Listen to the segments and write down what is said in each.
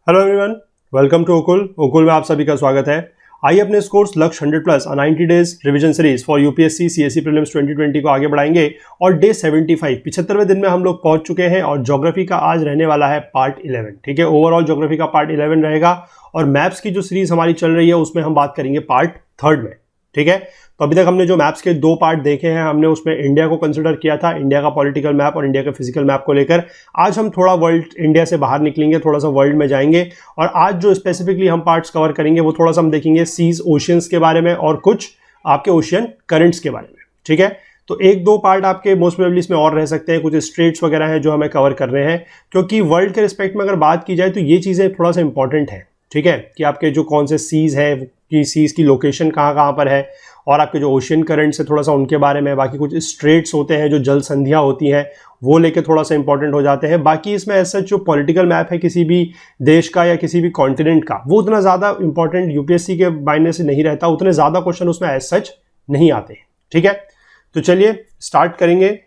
Hello everyone, welcome to ओकुल में आप सभी का स्वागत है। आइए अपने इस कोर्स लक्ष्य 100+ 90 days revision series for UPSC CSC prelims 2020 को आगे बढ़ाएंगे और डे 75 75वें दिन में हम लोग पहुंच चुके हैं और ज्योग्राफी का आज रहने वाला है पार्ट 11। ठीक है, ओवरऑल ज्योग्राफी का पार्ट 11 रहेगा और मैप्स की जो सीरीज हमारी चल रही है उसमें हम बात करेंगे पार्ट 3 में। ठीक है, तो अभी तक हमने जो मैप्स के 2 पार्ट देखे हैं, हमने उसमें इंडिया को कंसिडर किया था, इंडिया का पॉलिटिकल मैप और इंडिया का फिजिकल मैप को लेकर। आज हम थोड़ा वर्ल्ड, इंडिया से बाहर निकलेंगे, थोड़ा सा वर्ल्ड में जाएंगे और आज जो स्पेसिफिकली हम पार्ट्स कवर करेंगे वो थोड़ा सा हम देखेंगे सीज, ओशियंस के बारे में और कुछ आपके ओशियन करंट्स के बारे में। ठीक है, तो 1-2 पार्ट आपके मोस्ट प्रोबेबली इसमें और रह सकते हैं, कुछ स्ट्रेट्स वगैरह हैं जो हमें कवर कर रहे हैं, क्योंकि वर्ल्ड के रिस्पेक्ट में अगर बात की जाए तो ये चीज़ें थोड़ा सा इंपॉर्टेंट है। ठीक है, कि आपके जो कौन से सीज है, कि सीज की लोकेशन कहाँ पर है और आपके जो ओशियन करंट्स है थोड़ा सा उनके बारे में। बाकी कुछ स्ट्रेट्स होते हैं जो जल संधियाँ होती हैं, वो लेके थोड़ा सा इंपॉर्टेंट हो जाते हैं। बाकी इसमें ऐसा जो पॉलिटिकल मैप है किसी भी देश का या किसी भी कॉन्टिनेंट का, वो उतना ज़्यादा इंपॉर्टेंट यूपीएससी के मायने से नहीं रहता, उतने ज़्यादा क्वेश्चन उसमें एज सच नहीं आते हैं। ठीक है, तो चलिए स्टार्ट करेंगे।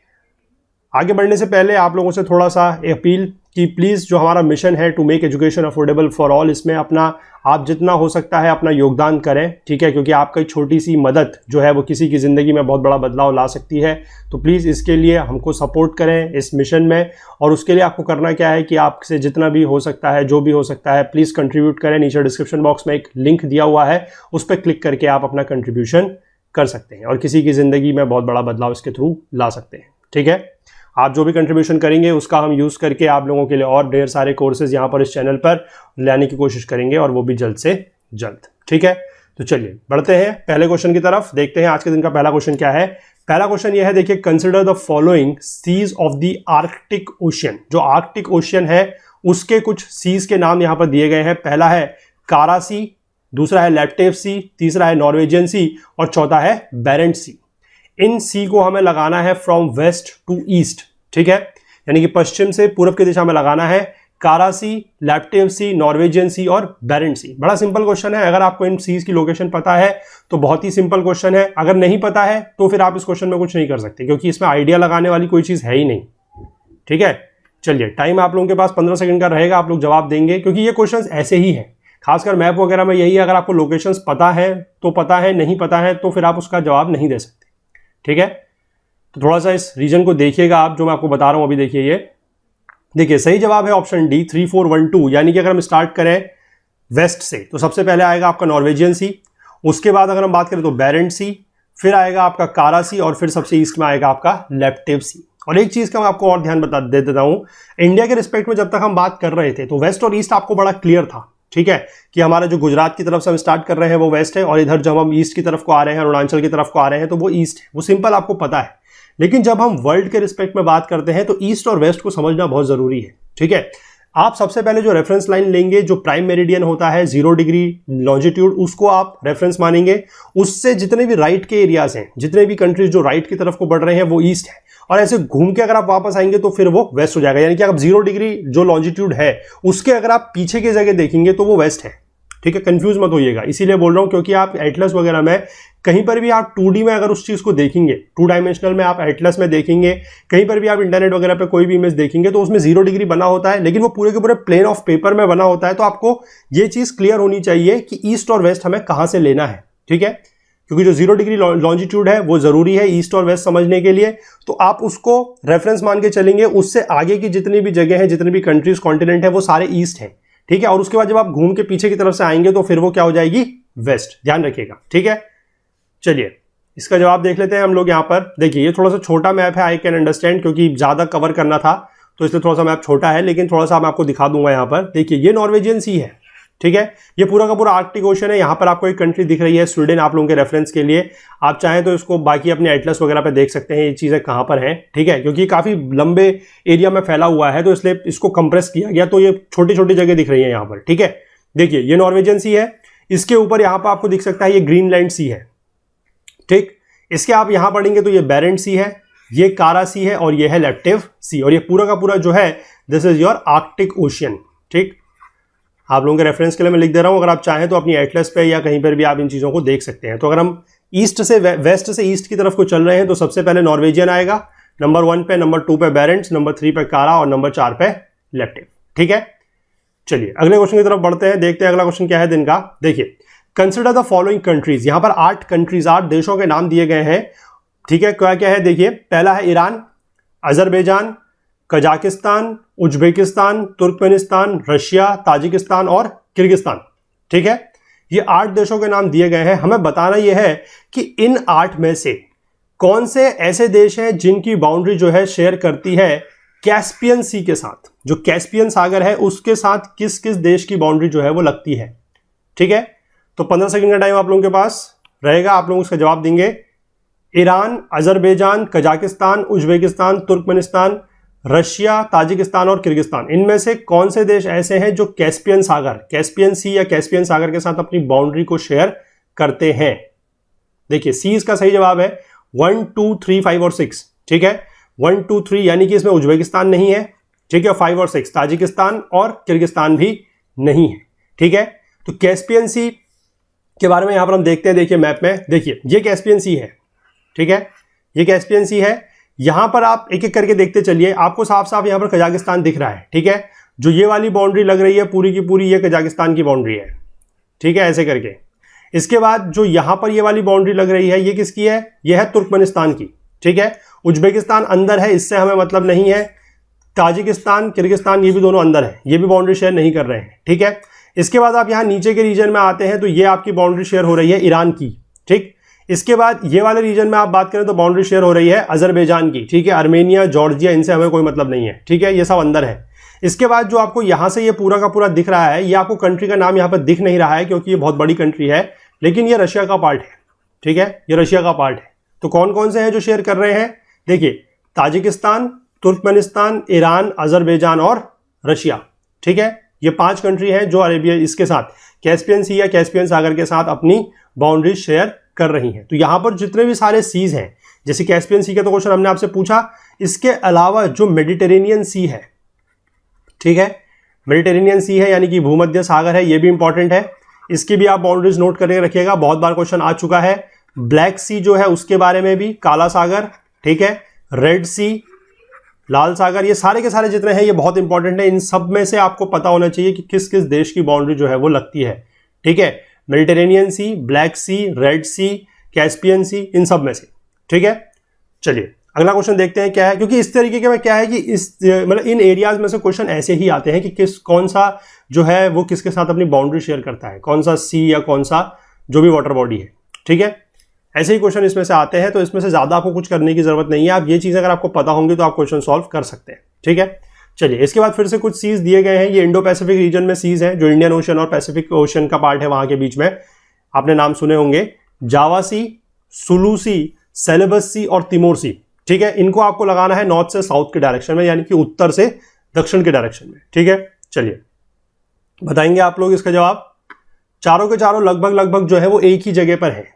आगे बढ़ने से पहले आप लोगों से थोड़ा सा अपील कि प्लीज़ जो हमारा मिशन है to make education affordable for all, इसमें अपना आप जितना हो सकता है अपना योगदान करें। ठीक है, क्योंकि आपकी छोटी सी मदद जो है वो किसी की ज़िंदगी में बहुत बड़ा बदलाव ला सकती है। तो प्लीज़ इसके लिए हमको सपोर्ट करें इस मिशन में, और उसके लिए आपको करना क्या है कि आपसे जितना भी हो सकता है, जो भी हो सकता है, प्लीज़ कंट्रीब्यूट करें। नीचे डिस्क्रिप्शन बॉक्स में एक लिंक दिया हुआ है, उस पर क्लिक करके आप अपना कंट्रीब्यूशन कर सकते हैं और किसी की ज़िंदगी में बहुत बड़ा बदलाव इसके थ्रू ला सकते हैं। ठीक है, आप जो भी कंट्रीब्यूशन करेंगे उसका हम यूज़ करके आप लोगों के लिए और ढेर सारे कोर्सेज यहाँ पर इस चैनल पर लाने की कोशिश करेंगे, और वो भी जल्द से जल्द। ठीक है, तो चलिए बढ़ते हैं पहले क्वेश्चन की तरफ। देखते हैं आज के दिन का पहला क्वेश्चन क्या है। पहला क्वेश्चन यह है, देखिए, consider the following seas of the Arctic Ocean. जो आर्कटिक ओशियन है उसके कुछ सीज के नाम यहाँ पर दिए गए हैं। पहला है कारा सी, दूसरा है लैप्टेव सी, तीसरा है नॉर्वेजियन सी और चौथा है बैरेंट सी। इन सी को हमें लगाना है फ्रॉम वेस्ट टू ईस्ट। ठीक है, यानी कि पश्चिम से पूर्व की दिशा में लगाना है। कारा सी, लैप्टेव सी, नॉर्वेजियन सी और बैरेंट सी। बड़ा सिंपल क्वेश्चन है। अगर आपको इन सीज की लोकेशन पता है तो बहुत ही सिंपल क्वेश्चन है। अगर नहीं पता है तो फिर आप इस क्वेश्चन में कुछ नहीं कर सकते, क्योंकि इसमें आइडिया लगाने वाली कोई चीज है ही नहीं। ठीक है, चलिए, टाइम आप लोगों के पास 15 सेकंड का रहेगा, आप लोग जवाब देंगे, क्योंकि ये क्वेश्चन ऐसे ही है। खासकर मैप वगैरह में यही है, अगर आपको लोकेशंस पता है तो पता है, नहीं पता है तो फिर आप उसका जवाब नहीं दे सकते। ठीक है, तो थोड़ा सा इस रीजन को देखिएगा आप, जो मैं आपको बता रहा हूं अभी। देखिए, ये देखिए, सही जवाब है ऑप्शन डी 3412। यानी कि अगर हम स्टार्ट करें वेस्ट से तो सबसे पहले आएगा आपका नॉर्वेजियन सी, उसके बाद अगर हम बात करें तो बैरेंट सी, फिर आएगा आपका कारा सी और फिर सबसे ईस्ट में आएगा आपका लैप्टेव सी। और एक चीज का मैं आपको और ध्यान दे देता हूं, इंडिया के रिस्पेक्ट में जब तक हम बात कर रहे थे तो वेस्ट और ईस्ट आपको बड़ा क्लियर था। ठीक है, कि हमारा जो गुजरात की तरफ से हम स्टार्ट कर रहे हैं वो वेस्ट है, और इधर जब हम ईस्ट की तरफ को आ रहे हैं, अरुणाचल की तरफ को आ रहे हैं, तो वो ईस्ट है। वो सिंपल आपको पता है। लेकिन जब हम वर्ल्ड के रिस्पेक्ट में बात करते हैं तो ईस्ट और वेस्ट को समझना बहुत जरूरी है। ठीक है, आप सबसे पहले जो रेफरेंस लाइन लेंगे, जो प्राइम मेरिडियन होता है 0 डिग्री लॉन्जिट्यूड, उसको आप रेफरेंस मानेंगे। उससे जितने भी राइट के एरियाज हैं, जितने भी कंट्रीज जो राइट की तरफ को बढ़ रहे हैं वो ईस्ट है, और ऐसे घूम के अगर आप वापस आएंगे तो फिर वो वेस्ट हो जाएगा। यानी कि आप 0 डिग्री जो लॉन्जिट्यूड है उसके अगर आप पीछे की जगह देखेंगे तो वो वेस्ट है। ठीक है, कंफ्यूज मत होइएगा, इसीलिए बोल रहा हूं, क्योंकि आप एटलस वगैरह में कहीं पर भी आप 2D में अगर उस चीज को देखेंगे, 2 डायमेंशनल में आप एटलस में देखेंगे, कहीं पर भी आप इंटरनेट वगैरह पे कोई भी इमेज देखेंगे तो उसमें 0 डिग्री बना होता है, लेकिन वो पूरे के पूरे प्लेन ऑफ पेपर में बना होता है। तो आपको ये चीज क्लियर होनी चाहिए कि ईस्ट और वेस्ट हमें कहां से लेना है। ठीक है, क्योंकि जो 0 डिग्री लॉन्जिट्यूड है वो जरूरी है ईस्ट और वेस्ट समझने के लिए, तो आप उसको रेफरेंस मान के चलेंगे। उससे आगे की जितनी भी जगह है, जितनी भी कंट्रीज, कॉन्टिनेंट है, वो सारे ईस्ट है। ठीक है, और उसके बाद जब आप घूम के पीछे की तरफ से आएंगे तो फिर वो क्या हो जाएगी, वेस्ट। ध्यान रखिएगा। ठीक है, चलिए इसका जवाब देख लेते हैं हम लोग। यहां पर देखिए, ये थोड़ा सा छोटा मैप है, आई कैन अंडरस्टैंड, क्योंकि ज्यादा कवर करना था तो इसलिए थोड़ा सा मैप छोटा है, लेकिन थोड़ा सा मैं आपको दिखा दूंगा। यहां पर देखिए, ये नॉर्वेजियन सी है। ठीक है, ये पूरा का पूरा आर्कटिक ओशन है। यहाँ पर आपको एक कंट्री दिख रही है स्वीडन, आप लोगों के रेफरेंस के लिए। आप चाहें तो इसको बाकी अपने एटलस वगैरह पे देख सकते हैं ये चीजें कहाँ पर हैं। ठीक है, क्योंकि काफी लंबे एरिया में फैला हुआ है तो इसलिए इसको कंप्रेस किया गया, तो ये छोटी छोटी जगह दिख रही है यहाँ पर। ठीक है, देखिए, ये नॉर्वेजियन सी है, इसके ऊपर यहाँ पर आपको दिख सकता है ये ग्रीनलैंड सी है। ठीक, इसके आप यहां पढ़ेंगे तो ये बैरेंट सी है, ये कारा सी है और ये है लैप्टेव सी, और ये पूरा का पूरा जो है this is your Arctic ocean. ठीक, आप लोगों के रेफरेंस के लिए मैं लिख दे रहा हूं, अगर आप चाहें तो अपनी एटलस पे या कहीं पर भी आप इन चीजों को देख सकते हैं। तो अगर हम ईस्ट से वेस्ट से ईस्ट की तरफ को चल रहे हैं तो सबसे पहले नॉर्वेजियन आएगा, नंबर 1 पे, नंबर 2 पे बैरेंट्स, नंबर 3 पे कारा और नंबर 4 पे लैप्टेव। ठीक है, चलिए अगले क्वेश्चन की तरफ बढ़ते हैं, देखते हैं अगला क्वेश्चन क्या है दिन का। देखिए, कंसिडर द फॉलोइंग कंट्रीज, यहां पर 8 कंट्रीज, 8 देशों के नाम दिए गए हैं। ठीक है, क्या क्या है देखिए, पहला है Iran, Azerbaijan, Kazakhstan, Uzbekistan, Turkmenistan, Russia, Tajikistan और किर्गिस्तान। ठीक है, ये 8 देशों के नाम दिए गए हैं। हमें बताना यह है कि इन 8 में से कौन से ऐसे देश हैं जिनकी बाउंड्री जो है शेयर करती है कैस्पियन सी के साथ। जो कैस्पियन सागर है उसके साथ किस किस देश की बाउंड्री जो है वो लगती है। ठीक है, तो 15 सेकंड का टाइम आप लोगों के पास रहेगा, आप लोग उसका जवाब देंगे। Iran, Azerbaijan, Kazakhstan, Uzbekistan, Turkmenistan, Russia, Tajikistan और किर्गिस्तान, इनमें से कौन से देश ऐसे हैं जो कैस्पियन सागर, कैस्पियन सी या कैस्पियन सागर के साथ अपनी बाउंड्री को शेयर करते हैं। देखिए, सी इसका सही जवाब है 1, 2, 3, 5 और 6। ठीक है, 1, 2, 3 यानी कि इसमें उज्बेकिस्तान नहीं है। ठीक है, 5 और 6 ताजिकिस्तान और किर्गिस्तान भी नहीं है। ठीक है, तो कैस्पियन सी के बारे में यहां पर हम देखते हैं। देखिए मैप में, देखिए ये कैस्पियन सी है। ठीक है, ये कैस्पियन सी है। यहां पर आप एक एक करके देखते चलिए, आपको साफ साफ यहां पर कजाकिस्तान दिख रहा है। ठीक है, जो ये वाली बाउंड्री लग रही है पूरी की पूरी, ये कजाकिस्तान की बाउंड्री है। ठीक है, ऐसे करके। इसके बाद जो यहां पर ये वाली बाउंड्री लग रही है, ये किसकी है? ये है तुर्कमेनिस्तान की। ठीक है, उज्बेकिस्तान अंदर है, इससे हमें मतलब नहीं है। ताजिकिस्तान, किर्गिस्तान, ये भी दोनों अंदर है, ये भी बाउंड्री शेयर नहीं कर रहे हैं। ठीक है, इसके बाद आप यहां नीचे के रीजन में आते हैं तो ये आपकी बाउंड्री शेयर हो रही है ईरान की। ठीक, इसके बाद ये वाले रीजन में आप बात करें तो बाउंड्री शेयर हो रही है अजरबैजान की। ठीक है, आर्मेनिया, जॉर्जिया, इनसे हमें कोई मतलब नहीं है। ठीक है, ये सब अंदर है। इसके बाद जो आपको यहां से ये पूरा का पूरा दिख रहा है, ये आपको कंट्री का नाम यहां पर दिख नहीं रहा है क्योंकि ये बहुत बड़ी कंट्री है, लेकिन ये रशिया का पार्ट है। ठीक है, ये रशिया का पार्ट है। तो कौन कौन से हैं जो शेयर कर रहे हैं? देखिए, ताजिकिस्तान, तुर्कमेनिस्तान, ईरान, अजरबैजान और रशिया। ठीक है, ये 5 कंट्री हैं जो अरेबिया इसके साथ कैस्पियन सी या कैस्पियन सागर के साथ अपनी बाउंड्री शेयर कर रही हैं। तो यहां पर जितने भी सारे सीज हैं, जैसे कैस्पियन सी का तो क्वेश्चन हमने आपसे पूछा, इसके अलावा जो मेडिटेरेनियन सी है, ठीक है, मेडिटेरेनियन सी है यानी कि भूमध्य सागर है, ये भी इंपॉर्टेंट है, इसकी भी आप बाउंड्रीज नोट करके रखिएगा, बहुत बार क्वेश्चन आ चुका है। ब्लैक सी जो है उसके बारे में भी, काला सागर, ठीक है, रेड सी, लाल सागर, ये सारे के सारे जितने हैं ये बहुत इंपॉर्टेंट है। इन सब में से आपको पता होना चाहिए कि किस किस देश की बाउंड्री जो है वो लगती है। ठीक है, मेडिटेरेनियन सी, ब्लैक सी, रेड सी, कैस्पियन सी, इन सब में से। ठीक है, चलिए अगला क्वेश्चन देखते हैं क्या है, क्योंकि इस तरीके के में क्या है कि इस मतलब इन एरियाज में से क्वेश्चन ऐसे ही आते हैं कि कौन सा जो है वो किसके साथ अपनी बाउंड्री शेयर करता है, कौन सा सी या कौन सा जो भी वाटर बॉडी है। ठीक है, ऐसे ही क्वेश्चन इसमें से आते हैं, तो इसमें से ज्यादा आपको कुछ करने की जरूरत नहीं है। आप ये चीज अगर आपको पता होंगी तो आप क्वेश्चन सॉल्व कर सकते हैं। ठीक है, चलिए इसके बाद फिर से कुछ सीज दिए गए हैं। ये इंडो पैसिफिक रीजन में सीज हैं, जो इंडियन ओशन और पैसिफिक ओशन का पार्ट है, वहां के बीच में आपने नाम सुने होंगे, जावा सी, सुलू सी, सेलेबस सी और तिमोर सी। ठीक है, इनको आपको लगाना है नॉर्थ से साउथ के डायरेक्शन में, यानी कि उत्तर से दक्षिण के डायरेक्शन में। ठीक है, चलिए बताएंगे आप लोग इसका जवाब। चारों के चारों लगभग जो है वो एक ही जगह पर है,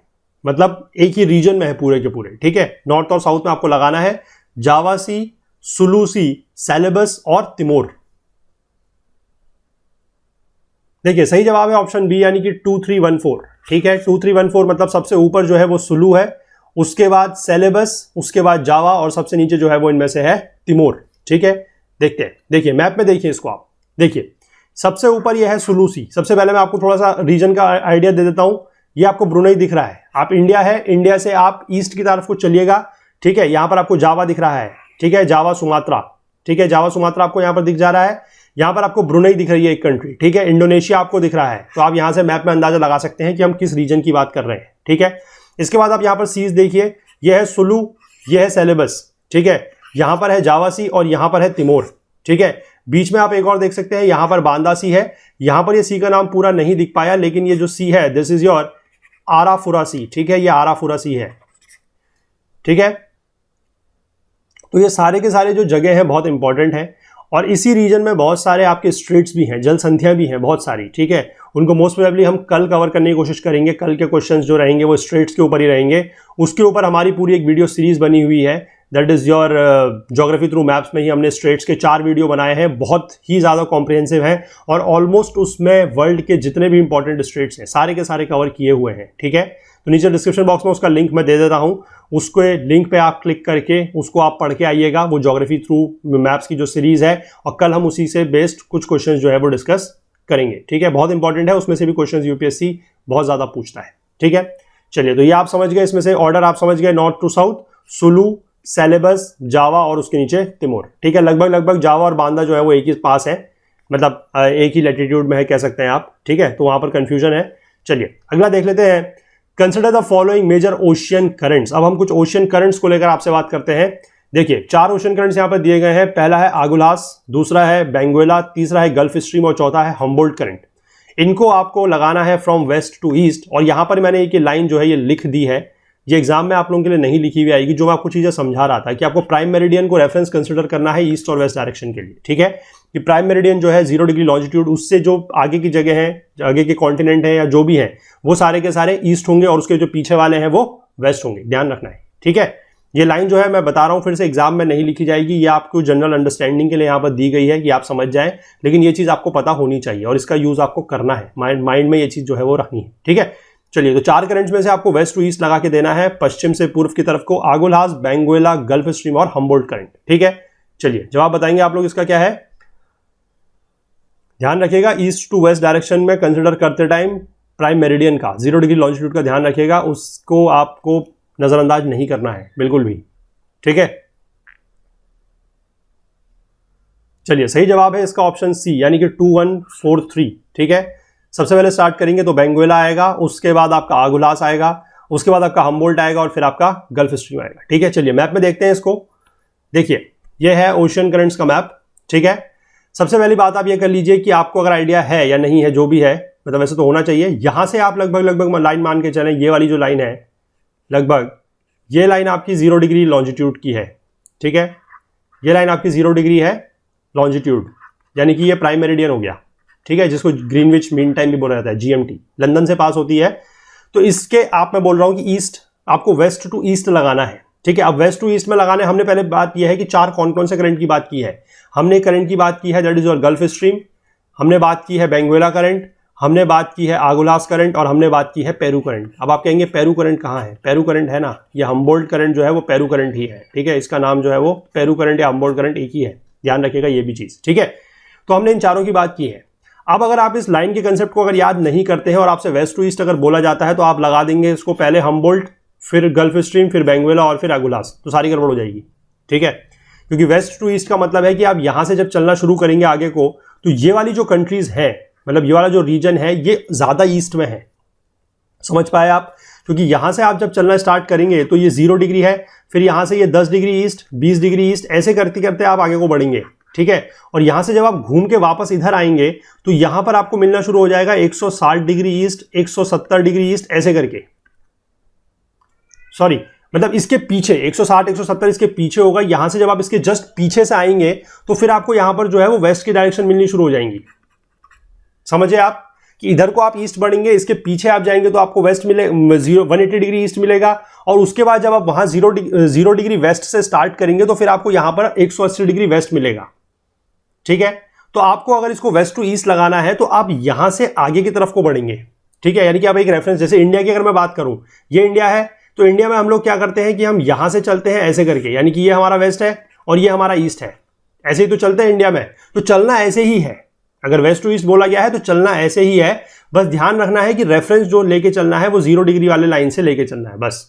मतलब एक ही रीजन में है पूरे के पूरे। ठीक है, नॉर्थ और साउथ में आपको लगाना है जावा सी, सुलू सी, सेलेबस और तिमोर। देखिए सही जवाब है ऑप्शन बी, यानी कि 2314। ठीक है, 2314 मतलब सबसे ऊपर जो है वो सुलू है, उसके बाद सेलेबस, उसके बाद जावा और सबसे नीचे जो है वो इनमें से है तिमोर। ठीक है, देखते हैं, देखिए मैप में देखिए इसको आप, देखिए सबसे ऊपर ये है सुलू सी। सबसे पहले मैं आपको थोड़ा सा रीजन का आइडिया दे देता हूं। ये आपको ब्रुनई दिख रहा है, आप इंडिया है, इंडिया से आप ईस्ट की तरफ को चलिएगा। ठीक है, यहां पर आपको जावा दिख रहा है। ठीक है, जावा सुमात्रा। ठीक है, जावा सुमात्रा आपको यहां पर दिख जा रहा है। यहां पर आपको ब्रुनई दिख रही है एक कंट्री। ठीक है, इंडोनेशिया आपको दिख रहा है। तो आप यहां से मैप में अंदाजा लगा सकते हैं कि हम किस रीजन की बात कर रहे हैं। ठीक है, इसके बाद आप यहां पर सीज देखिए, यह है सुलू, यह है सेलेबस। ठीक है, यहां पर है जावा सी और यहां पर है तिमोर। ठीक है, बीच में आप एक और देख सकते हैं, यहां पर बांदा सी है। यहां पर ये सी का नाम पूरा नहीं दिख पाया, लेकिन ये जो सी है दिस इज योर आराफुरा सी। ठीक है, ये आराफुरा सी है। ठीक है, तो ये सारे के सारे जो जगह हैं बहुत इंपॉर्टेंट है, और इसी रीजन में बहुत सारे आपके स्ट्रेट्स भी हैं, जल संधियां भी हैं बहुत सारी। ठीक है, उनको मोस्ट प्रोबेबली हम कल कवर करने की कोशिश करेंगे। कल के क्वेश्चंस जो रहेंगे वो स्ट्रेट्स के ऊपर ही रहेंगे। उसके ऊपर हमारी पूरी एक वीडियो सीरीज बनी हुई है, that is your geography through maps में ही हमने स्ट्रेट्स के 4 वीडियो बनाए हैं, बहुत ही ज़्यादा कॉम्प्रिहेंसिव हैं, और ऑलमोस्ट उसमें वर्ल्ड के जितने भी इंपॉर्टेंट स्ट्रेट्स हैं सारे के सारे कवर किए हुए हैं। ठीक है, तो नीचे डिस्क्रिप्शन बॉक्स में उसका लिंक मैं दे देता हूं, उसको लिंक पे आप क्लिक करके उसको आप पढ़ के आइएगा, वो ज्योग्राफी थ्रू मैप्स की जो सीरीज है, और कल हम उसी से बेस्ड कुछ क्वेश्चंस जो है वो डिस्कस करेंगे। ठीक है, बहुत इंपॉर्टेंट है, उसमें से भी क्वेश्चन यूपीएससी बहुत ज्यादा पूछता है। ठीक है, चलिए तो ये आप समझ गए, इसमें से ऑर्डर आप समझ गए, north to south, Sulu, Celebes, Java और उसके नीचे तिमोर। ठीक है, लगभग जावा और बांदा जो है वो एक ही पास है, मतलब एक ही लैटिट्यूड में है कह सकते हैं आप। ठीक है, तो वहां पर कंफ्यूजन है। चलिए अगला देख लेते हैं, consider the following major ocean currents. अब हम कुछ ओशियन करंट्स को लेकर आपसे बात करते हैं। देखिए 4 ओशियन करंट्स यहां पर दिए गए हैं। पहला है आगुलास, दूसरा है बेंगुएला, तीसरा है गल्फ स्ट्रीम और चौथा है हम्बोल्ट करंट। इनको आपको लगाना है फ्रॉम वेस्ट टू ईस्ट, और यहां पर मैंने एक लाइन जो है ये लिख दी है, ये एग्जाम में आप लोगों के लिए नहीं लिखी हुई आएगी, जो मैं आपको चीजें समझा रहा था कि आपको प्राइम मेरिडियन को रेफरेंस कंसिडर करना है ईस्ट और वेस्ट डायरेक्शन के लिए। ठीक है, कि प्राइम मेरिडियन जो है 0 डिग्री लॉन्जिट्यूड, उससे जो आगे की जगह है, आगे के कॉन्टिनेंट है या जो भी है, वो सारे के सारे ईस्ट होंगे और उसके जो पीछे वाले हैं वो वेस्ट होंगे, ध्यान रखना है। ठीक है, ये लाइन जो है मैं बता रहा हूं फिर से, एग्जाम में नहीं लिखी जाएगी, ये आपको जनरल अंडरस्टैंडिंग के लिए यहां पर दी गई है कि आप समझ जाएं, लेकिन ये चीज आपको पता होनी चाहिए और इसका यूज आपको करना है, माइंड में ये चीज जो है वो रखनी है। ठीक है, चलिए तो 4 करंट्स में से आपको वेस्ट टू ईस्ट लगा के देना है, पश्चिम से पूर्व की तरफ को आगुलास, बेंगुएला, गल्फ स्ट्रीम और हम्बोल्ट करंट। ठीक है, चलिए जवाब बताएंगे आप लोग इसका क्या है। ध्यान रखिएगा, ईस्ट टू वेस्ट डायरेक्शन में कंसिडर करते टाइम प्राइम मेरिडियन का 0 डिग्री लॉन्जिट्यूड का ध्यान रखिएगा, उसको आपको नजरअंदाज नहीं करना है बिल्कुल भी। ठीक है, चलिए सही जवाब है इसका ऑप्शन सी, यानी कि 2143। ठीक है, सबसे पहले स्टार्ट करेंगे तो बेंगुएला आएगा, उसके बाद आपका आगुलास आएगा, उसके बाद आपका हम्बोल्ट आएगा और फिर आपका गल्फ स्ट्रीम आएगा। ठीक है, चलिए मैप में देखते हैं इसको। देखिए ये है ओशियन करंट्स का मैप। ठीक है, सबसे पहली बात आप ये कर लीजिए कि आपको अगर आइडिया है या नहीं है, जो भी है, मतलब वैसे तो होना चाहिए। यहां से आप लगभग लाइन मान के चलें, ये वाली जो लाइन है लगभग, ये लाइन आपकी 0 डिग्री लॉन्जिट्यूड की है। ठीक है, ये लाइन आपकी 0 डिग्री है लॉन्जिट्यूड, यानी कि ये प्राइम मेरिडियन हो गया। ठीक है, जिसको ग्रीनविच मीन टाइम भी बोला जाता है, जीएमटी, लंदन से पास होती है। तो इसके आप मैं बोल रहा हूं कि ईस्ट, आपको वेस्ट टू ईस्ट लगाना है। ठीक है, अब वेस्ट टू ईस्ट में लगाने, हमने पहले बात यह है कि 4 कौन से करंट की बात की है। हमने करंट की बात की है that is your gulf stream, हमने बात की है बेंगुएला करंट, हमने बात की है आगुलास करंट और हमने बात की है पेरू करंट। अब आप कहेंगे पेरू करंट कहाँ है? पेरू करंट है ना, ये हम्बोल्ट करंट जो है वो पेरू करंट ही है। ठीक है, इसका नाम जो है वो पेरू करंट या हम्बोल्ट करंट एक ही है, ध्यान रखिएगा ये भी चीज। ठीक है, तो हमने इन चारों की बात की है। अब अगर आप इस लाइन के कंसेप्ट को अगर याद नहीं करते हैं और आपसे वेस्ट टू ईस्ट अगर बोला जाता है तो आप लगा देंगे इसको पहले हम्बोल्ट, फिर गल्फ स्ट्रीम, फिर बेंगुएला और फिर आगुलास, तो सारी गड़बड़ हो जाएगी। ठीक है, क्योंकि वेस्ट टू ईस्ट का मतलब है कि आप यहां से जब चलना शुरू करेंगे आगे को, तो ये वाली जो कंट्रीज है, मतलब ये वाला जो रीजन है, ये ज्यादा ईस्ट में है। समझ पाए आप? क्योंकि यहां से आप जब चलना स्टार्ट करेंगे तो ये 0 डिग्री है, फिर यहां से ये 10 डिग्री ईस्ट, 20 डिग्री ईस्ट, ऐसे करते करते आप आगे को बढ़ेंगे। ठीक है, और यहां से जब आप घूम के वापस इधर आएंगे तो यहां पर आपको मिलना शुरू हो जाएगा 160 डिग्री ईस्ट, 170 डिग्री ईस्ट, ऐसे करके, सॉरी मतलब इसके पीछे 160 170 इसके पीछे होगा। यहां से जब आप इसके जस्ट पीछे से आएंगे तो फिर आपको यहां पर जो है वो वेस्ट की डायरेक्शन मिलनी शुरू हो जाएंगी। समझे आप कि इधर को आप ईस्ट बढ़ेंगे, इसके पीछे आप जाएंगे तो आपको वेस्ट मिले 180 डिग्री ईस्ट मिलेगा, और उसके बाद जब आप वहां 0 डिग्री वेस्ट से स्टार्ट करेंगे तो फिर आपको यहां पर 180 डिग्री वेस्ट मिलेगा। ठीक है, तो आपको अगर इसको वेस्ट टू ईस्ट लगाना है तो आप यहां से आगे की तरफ को बढ़ेंगे। ठीक है, यानी कि आप एक रेफरेंस, जैसे इंडिया की अगर मैं बात करूं, ये इंडिया है, तो इंडिया में हम लोग क्या करते हैं कि हम यहां से चलते हैं ऐसे करके, यानी कि ये हमारा वेस्ट है और ये हमारा ईस्ट है, ऐसे ही तो चलते हैं इंडिया में। तो चलना ऐसे ही है, अगर वेस्ट टू ईस्ट बोला गया है तो चलना ऐसे ही है। बस ध्यान रखना है कि रेफरेंस जो लेके चलना है वो 0 डिग्री वाले लाइन से लेके चलना है बस।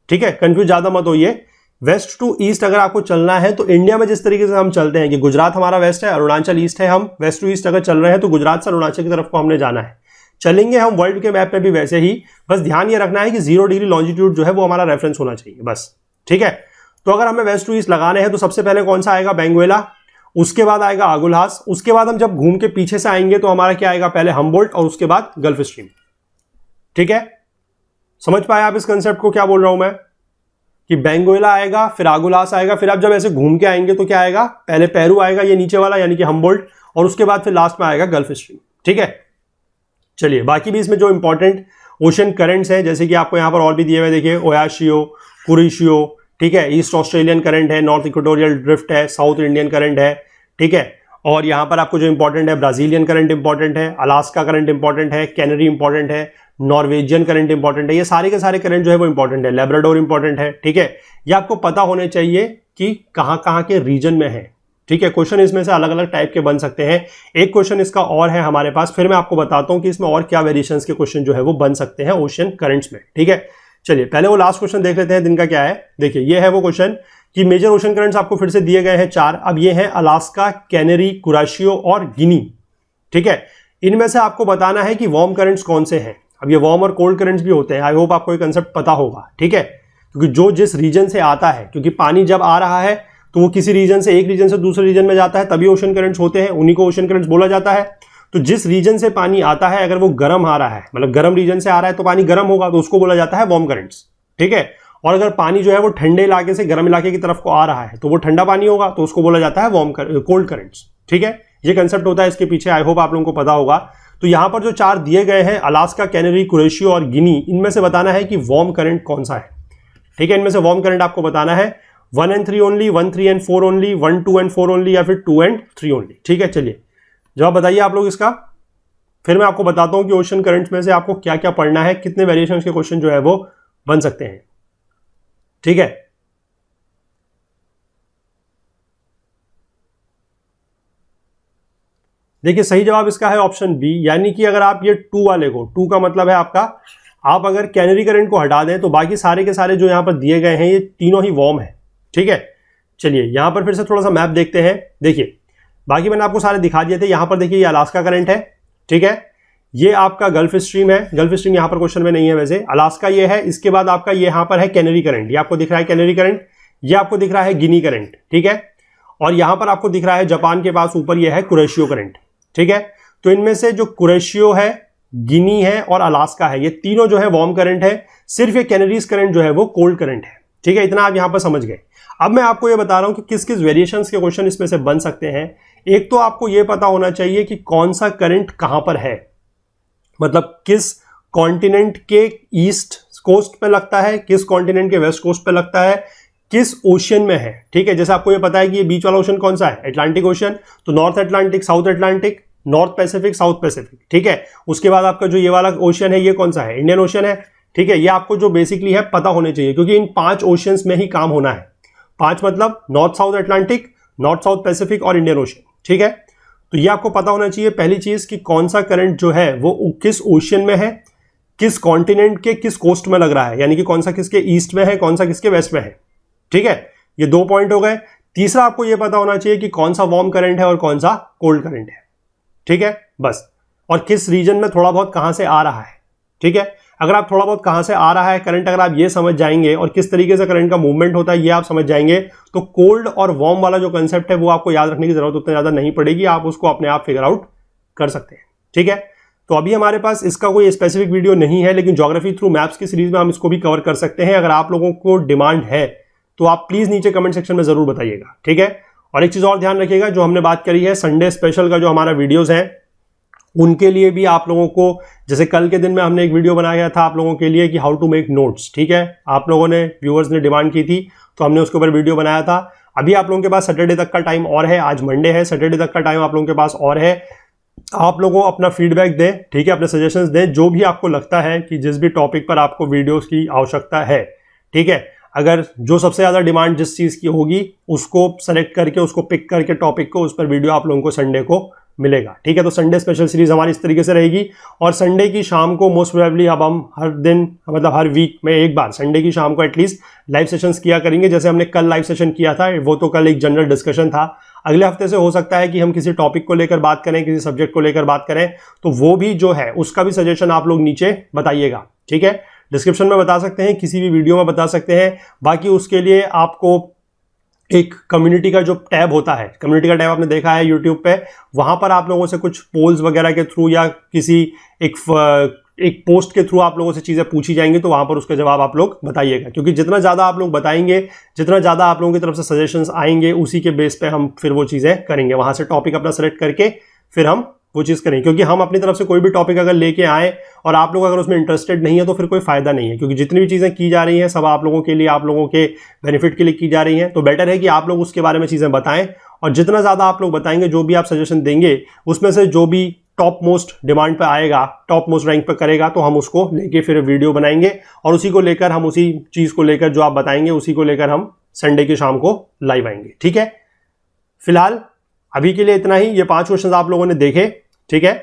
ठीक है, कंफ्यूज ज्यादा मत होइए। वेस्ट टू ईस्ट अगर आपको चलना है तो इंडिया में जिस तरीके से हम चलते हैं कि गुजरात हमारा वेस्ट है, अरुणाचल ईस्ट है, हम वेस्ट टू ईस्ट अगर चल रहे हैं तो गुजरात से अरुणाचल की तरफ को हमने जाना है। चलेंगे हम वर्ल्ड के मैप में भी वैसे ही, बस ध्यान ये रखना है कि 0 डिग्री लॉन्जिट्यूड जो है वो हमारा रेफरेंस होना चाहिए बस। ठीक है, तो अगर हमें वेस्ट टू ईस्ट लगाने हैं तो सबसे पहले कौन सा आएगा? बेंगुएला, उसके बाद आएगा आगुलास, उसके बाद हम जब घूम के पीछे से आएंगे तो हमारा क्या आएगा? पहले हम्बोल्ट और उसके बाद गल्फ स्ट्रीम। ठीक है, समझ पाए आप इस कंसेप्ट को? क्या बोल रहा हूं मैं कि बेंगुएला आएगा, फिर आगुलास आएगा, फिर आप जब ऐसे घूम के आएंगे तो क्या आएगा? पहले पेरू आएगा, ये नीचे वाला यानी कि हम्बोल्ट, और उसके बाद फिर लास्ट में आएगा गल्फ स्ट्रीम। ठीक है, चलिए बाकी भी इसमें जो इंपॉर्टेंट ओशन करंट्स है, जैसे कि आपको यहां पर और भी दिए हुए, देखिए ओयाशियो, कुरिशियो, ठीक है, ईस्ट ऑस्ट्रेलियन करंट है, नॉर्थ इक्वेटोरियल ड्रिफ्ट है, साउथ इंडियन करंट है। ठीक है, और यहां पर आपको जो इंपॉर्टेंट है, ब्राजीलियन करंट इंपॉर्टेंट है, अलास्का करंट इंपॉर्टेंट है, कैनरी इंपॉर्टेंट है, नॉर्वेजियन करंट इंपॉर्टेंट है, ये सारे के सारे करंट जो है वो इंपॉर्टेंट है, लेब्राडोर इंपॉर्टेंट है। ठीक है, ये आपको पता होने चाहिए कि कहां कहां के रीजन में है। ठीक है, क्वेश्चन इसमें से अलग अलग टाइप के बन सकते हैं। एक क्वेश्चन इसका और है हमारे पास, फिर मैं आपको बताता हूं कि इसमें और क्या वेरिएशंस के क्वेश्चन जो है वो बन सकते हैं ओशियन करंट्स में। ठीक है, चलिए पहले वो लास्ट क्वेश्चन देख लेते हैं दिन का क्या है। देखिए ये है वो क्वेश्चन कि मेजर ओशन करंट्स आपको फिर से दिए गए हैं 4। अब ये हैं अलास्का, कैनरी, कुराशियो और गिनी। ठीक है, इनमें से आपको बताना है कि वार्म करंट्स कौन से हैं। अब ये वार्म और कोल्ड करंट्स भी होते हैं, आई होप आपको ये कंसेप्ट पता होगा। ठीक है, क्योंकि जो जिस रीजन से आता है, क्योंकि पानी जब आ रहा है तो वो किसी रीजन से, एक रीजन से दूसरे रीजन में जाता है, तभी ओशन करंट्स होते हैं, उन्हीं को ओशन करंट्स बोला जाता है। तो जिस रीजन से पानी आता है, अगर वो गर्म आ रहा है, मतलब गर्म रीजन से आ रहा है तो पानी गर्म होगा, तो उसको बोला जाता है वार्म करंट्स। ठीक है, और अगर पानी जो है वो ठंडे इलाके से गर्म इलाके की तरफ को आ रहा है तो वो ठंडा पानी होगा, तो उसको बोला जाता है कोल्ड करंट्स। ठीक है, ये कंसेप्ट होता है इसके पीछे, आई होप आप लोगों को पता होगा। तो यहां पर जो 4 दिए गए हैं, अलास्का, कैनरी, कुरेशियो और गिनी, इनमें से बताना है कि वार्म करंट कौन सा है। ठीक है, इनमें से वार्म करंट आपको बताना है 1 and 3 only, 1, 3 and 4 only, 1, 2 and 4 only, या फिर 2 and 3 ओनली। ठीक है, चलिए जवाब बताइए आप लोग इसका, फिर मैं आपको बताता हूं कि ओशन करंट्स में से आपको क्या क्या पढ़ना है, कितने वेरिएशन के क्वेश्चन जो है वो बन सकते हैं। ठीक है, देखिए सही जवाब इसका है ऑप्शन बी, यानी कि अगर आप ये 2 वाले को, 2 का मतलब है आपका, आप अगर कैनरी करंट को हटा दें तो बाकी सारे के सारे जो यहां पर दिए गए हैं ये तीनों ही वार्म है। ठीक है, चलिए यहां पर फिर से थोड़ा सा मैप देखते हैं। देखिए बाकी मैंने आपको सारे दिखा दिए थे। यहां पर देखिए ये अलास्का करंट है। ठीक है, ये आपका गल्फ स्ट्रीम है, गल्फ स्ट्रीम यहां पर क्वेश्चन में नहीं है वैसे, अलास्का ये है। इसके बाद आपका ये यहां पर है कैनरी करंट, ये आपको दिख रहा है कैनरी करंट, ये आपको दिख रहा है गिनी करंट। ठीक है, और यहां पर आपको दिख रहा है जापान के पास ऊपर ये है कुरेशियो करंट। ठीक है, तो इनमें से जो कुरेशियो है, गिनी है और अलास्का है, ये तीनों जो है वार्म करंट है, सिर्फ ये कैनरीज करंट जो है वो कोल्ड करंट है। ठीक है, इतना आप यहां पर समझ गए। अब मैं आपको ये बता रहा हूं कि किस किस वेरिएशंस के क्वेश्चन इसमें से बन सकते हैं। एक तो आपको यह पता होना चाहिए कि कौन सा करंट कहां पर है, मतलब किस कॉन्टिनेंट के ईस्ट कोस्ट पे लगता है, किस कॉन्टिनेंट के वेस्ट कोस्ट पे लगता है, किस ओशियन में है। ठीक है, जैसे आपको ये पता है कि ये बीच वाला ओशन कौन सा है, अटलांटिक ओशन, तो north Atlantic, south Atlantic, north Pacific, south Pacific. ठीक है, उसके बाद आपका जो ये वाला ओशन है ये कौन सा है, इंडियन ओशन है। ठीक है, ये आपको जो बेसिकली है पता होने चाहिए, क्योंकि इन 5 ओशंस में ही काम होना है। 5 मतलब north south Atlantic, north south Pacific और इंडियन ओशन। ठीक है, तो ये आपको पता होना चाहिए पहली चीज कि कौन सा करंट जो है वो किस ओशियन में है, किस कॉन्टिनेंट के किस कोस्ट में लग रहा है, यानी कि कौन सा किसके ईस्ट में है, कौन सा किसके वेस्ट में है। ठीक है, ये 2 पॉइंट हो गए। तीसरा आपको यह पता होना चाहिए कि कौन सा वार्म करंट है और कौन सा कोल्ड करंट है। ठीक है, बस, और किस रीजन में थोड़ा बहुत कहां से आ रहा है। ठीक है, अगर आप थोड़ा बहुत कहां से आ रहा है करंट, अगर आप ये समझ जाएंगे और किस तरीके से करंट का मूवमेंट होता है ये आप समझ जाएंगे, तो कोल्ड और वार्म वाला जो कंसेप्ट है वो आपको याद रखने की जरूरत उतना ज्यादा नहीं पड़ेगी, आप उसको अपने आप फिगर आउट कर सकते हैं। ठीक है, तो अभी हमारे पास इसका कोई स्पेसिफिक वीडियो नहीं है, लेकिन ज्योग्राफी थ्रू मैप्स की सीरीज में हम इसको भी कवर कर सकते हैं। अगर आप लोगों को डिमांड है तो आप प्लीज नीचे कमेंट सेक्शन में जरूर बताइएगा। ठीक है, और एक चीज और ध्यान रखिएगा, जो हमने बात करी है संडे स्पेशल का, जो हमारा वीडियोस है उनके लिए भी आप लोगों को, जैसे कल के दिन में हमने एक वीडियो बनाया था आप लोगों के लिए कि हाउ टू मेक नोट्स। ठीक है, आप लोगों ने, व्यूअर्स ने डिमांड की थी तो हमने उसके ऊपर वीडियो बनाया था। अभी आप लोगों के पास सैटरडे तक का टाइम और है, आज मंडे है, सैटरडे तक का टाइम आप लोगों के पास और है। आप लोगों को अपना फीडबैक दें, ठीक है, अपने सजेशंस दें, जो भी आपको लगता है कि जिस भी टॉपिक पर आपको वीडियोस की आवश्यकता है। ठीक है, अगर जो सबसे ज्यादा डिमांड जिस चीज की होगी उसको सेलेक्ट करके, उसको पिक करके टॉपिक को, उस पर वीडियो आप लोगों को संडे को मिलेगा। ठीक है, तो संडे स्पेशल सीरीज हमारी इस तरीके से रहेगी, और संडे की शाम को मोस्ट प्रोबेबली अब हम हर दिन, मतलब हर वीक में एक बार संडे की शाम को एटलीस्ट लाइव सेशंस किया करेंगे। जैसे हमने कल लाइव सेशन किया था, वो तो कल एक जनरल डिस्कशन था। अगले हफ्ते से हो सकता है कि हम किसी टॉपिक को लेकर बात करें, किसी सब्जेक्ट को लेकर बात करें, तो वो भी जो है उसका भी सजेशन आप लोग नीचे बताइएगा। ठीक है, डिस्क्रिप्शन में बता सकते हैं, किसी भी वीडियो में बता सकते हैं। बाकी उसके लिए आपको एक कम्युनिटी का जो टैब होता है, कम्युनिटी का टैब आपने देखा है यूट्यूब पे, वहां पर आप लोगों से कुछ पोल्स वगैरह के थ्रू या किसी एक पोस्ट के थ्रू आप लोगों से चीजें पूछी जाएंगी, तो वहां पर उसका जवाब आप लोग बताइएगा। क्योंकि जितना ज्यादा आप लोग बताएंगे, जितना ज्यादा आप लोगों की तरफ से सजेशंस आएंगे, उसी के बेस पे हम फिर वो चीजें करेंगे। वहां से टॉपिक अपना सेलेक्ट करके फिर हम वो चीज करें, क्योंकि हम अपनी तरफ से कोई भी टॉपिक अगर लेके आए और आप लोग अगर उसमें इंटरेस्टेड नहीं है तो फिर कोई फायदा नहीं है। क्योंकि जितनी भी चीजें की जा रही हैं सब आप लोगों के लिए, आप लोगों के बेनिफिट के लिए की जा रही हैं, तो बेटर है कि आप लोग उसके बारे में चीजें बताएं। और जितना ज्यादा आप लोग बताएंगे, जो भी आप सजेशन देंगे, उसमें से जो भी टॉप मोस्ट डिमांड पे आएगा, टॉप मोस्ट रैंक पे करेगा, तो हम उसको लेके फिर वीडियो बनाएंगे, और उसी को लेकर हम, उसी चीज को लेकर जो आप बताएंगे, उसी को लेकर हम संडे की शाम को लाइव आएंगे। ठीक है, फिलहाल अभी के लिए इतना ही, ये 5 क्वेश्चन आप लोगों ने देखे, ठीक है।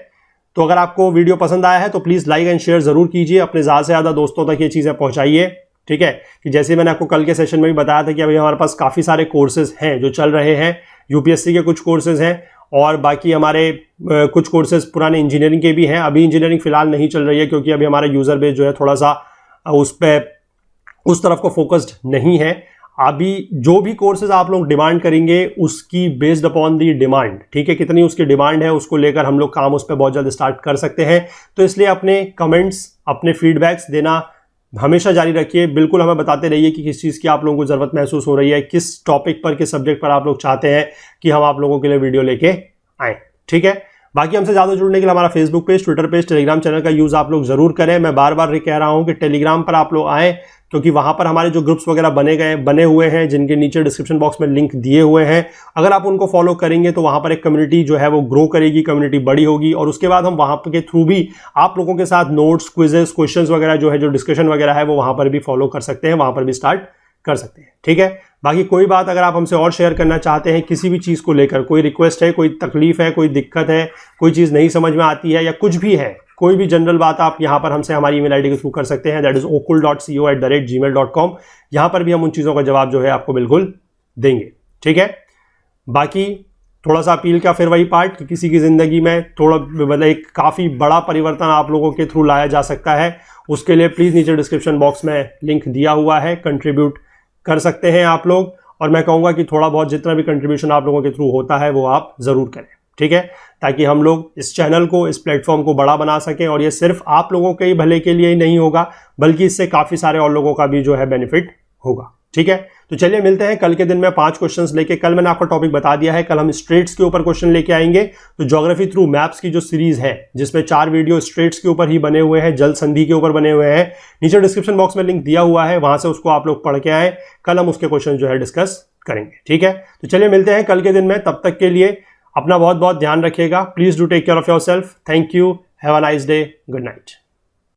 तो अगर आपको वीडियो पसंद आया है तो प्लीज लाइक एंड शेयर जरूर कीजिए, अपने ज्यादा से ज्यादा दोस्तों तक ये चीजें पहुंचाइए, ठीक है। कि जैसे मैंने आपको कल के सेशन में भी बताया था कि अभी हमारे पास काफी सारे कोर्सेज हैं जो चल रहे हैं, यूपीएससी के कुछ कोर्सेज हैं और बाकी हमारे कुछ कोर्सेज पुराने इंजीनियरिंग के भी हैं। अभी इंजीनियरिंग फिलहाल नहीं चल रही है क्योंकि अभी हमारा यूजर बेस जो है थोड़ा सा उस तरफ को फोकस्ड नहीं है। अभी जो भी कोर्सेज आप लोग डिमांड करेंगे उसकी बेस्ड अपॉन दी डिमांड, ठीक है, कितनी उसकी डिमांड है उसको लेकर हम लोग काम उस पर बहुत जल्द स्टार्ट कर सकते हैं। तो इसलिए अपने कमेंट्स, अपने फीडबैक्स देना हमेशा जारी रखिए। बिल्कुल हमें बताते रहिए कि किस चीज़ की आप लोगों को ज़रूरत महसूस हो रही है, किस टॉपिक पर, किस सब्जेक्ट पर आप लोग चाहते हैं कि हम आप लोगों के लिए वीडियो लेके आए, ठीक है। बाकी हमसे ज़्यादा जुड़ने के लिए हमारा Facebook page, Twitter page, Telegram channel का यूज़ आप लोग ज़रूर करें। मैं बार बार कह रहा हूं कि टेलीग्राम पर आप लोग आएँ क्योंकि वहां पर हमारे जो ग्रुप्स वगैरह बने हुए हैं जिनके नीचे डिस्क्रिप्शन बॉक्स में लिंक दिए हुए हैं, अगर आप उनको फॉलो करेंगे तो वहां पर एक कम्युनिटी जो है वो ग्रो करेगी, कम्युनिटी बड़ी होगी और उसके बाद हम वहां के थ्रू भी आप लोगों के साथ नोट्स, क्विजेस, क्वेश्चंस वगैरह जो है, जो डिस्कशन वगैरह है वो वहां पर भी फॉलो कर सकते हैं, वहां पर भी स्टार्ट कर सकते हैं, ठीक है। बाकी कोई बात अगर आप हमसे और शेयर करना चाहते हैं किसी भी चीज़ को लेकर, कोई रिक्वेस्ट है, कोई तकलीफ है, कोई दिक्कत है, कोई चीज़ नहीं समझ में आती है या कुछ भी है, कोई भी जनरल बात आप यहाँ पर हमसे हमारी ईमेल आईडी के थ्रू कर सकते हैं, दैट इज okul.co@gmail.com। यहाँ पर भी हम उन चीज़ों का जवाब जो है आपको बिल्कुल देंगे, ठीक है। बाकी थोड़ा सा अपील का फिर वही पार्ट कि किसी की ज़िंदगी में थोड़ा मतलब एक काफ़ी बड़ा परिवर्तन आप लोगों के थ्रू लाया जा सकता है, उसके लिए प्लीज़ नीचे डिस्क्रिप्शन बॉक्स में लिंक दिया हुआ है, कंट्रीब्यूट कर सकते हैं आप लोग। और मैं कहूँगा कि थोड़ा बहुत जितना भी कंट्रीब्यूशन आप लोगों के थ्रू होता है वो आप ज़रूर करें, ठीक है, ताकि हम लोग इस चैनल को, इस प्लेटफॉर्म को बड़ा बना सकें। और ये सिर्फ आप लोगों के ही भले के लिए ही नहीं होगा बल्कि इससे काफ़ी सारे और लोगों का भी जो है बेनिफिट होगा, ठीक है। तो चलिए मिलते हैं कल के दिन में 5 क्वेश्चंस लेके। कल मैंने आपको टॉपिक बता दिया है, कल हम स्ट्रेट्स के ऊपर क्वेश्चन लेके आएंगे। तो ज्योग्राफी थ्रू मैप्स की जो सीरीज है जिसमें 4 वीडियो स्ट्रेट्स के ऊपर ही बने हुए हैं, जल संधि के ऊपर बने हुए हैं, नीचे डिस्क्रिप्शन बॉक्स में लिंक दिया हुआ है, वहां से उसको आप लोग पढ़ के आए। कल हम उसके क्वेश्चन जो है डिस्कस करेंगे, ठीक है। तो चलिए मिलते हैं कल के दिन में, तब तक के लिए अपना बहुत बहुत ध्यान रखिएगा। Please do take care of yourself. Thank you, have a nice day, good night.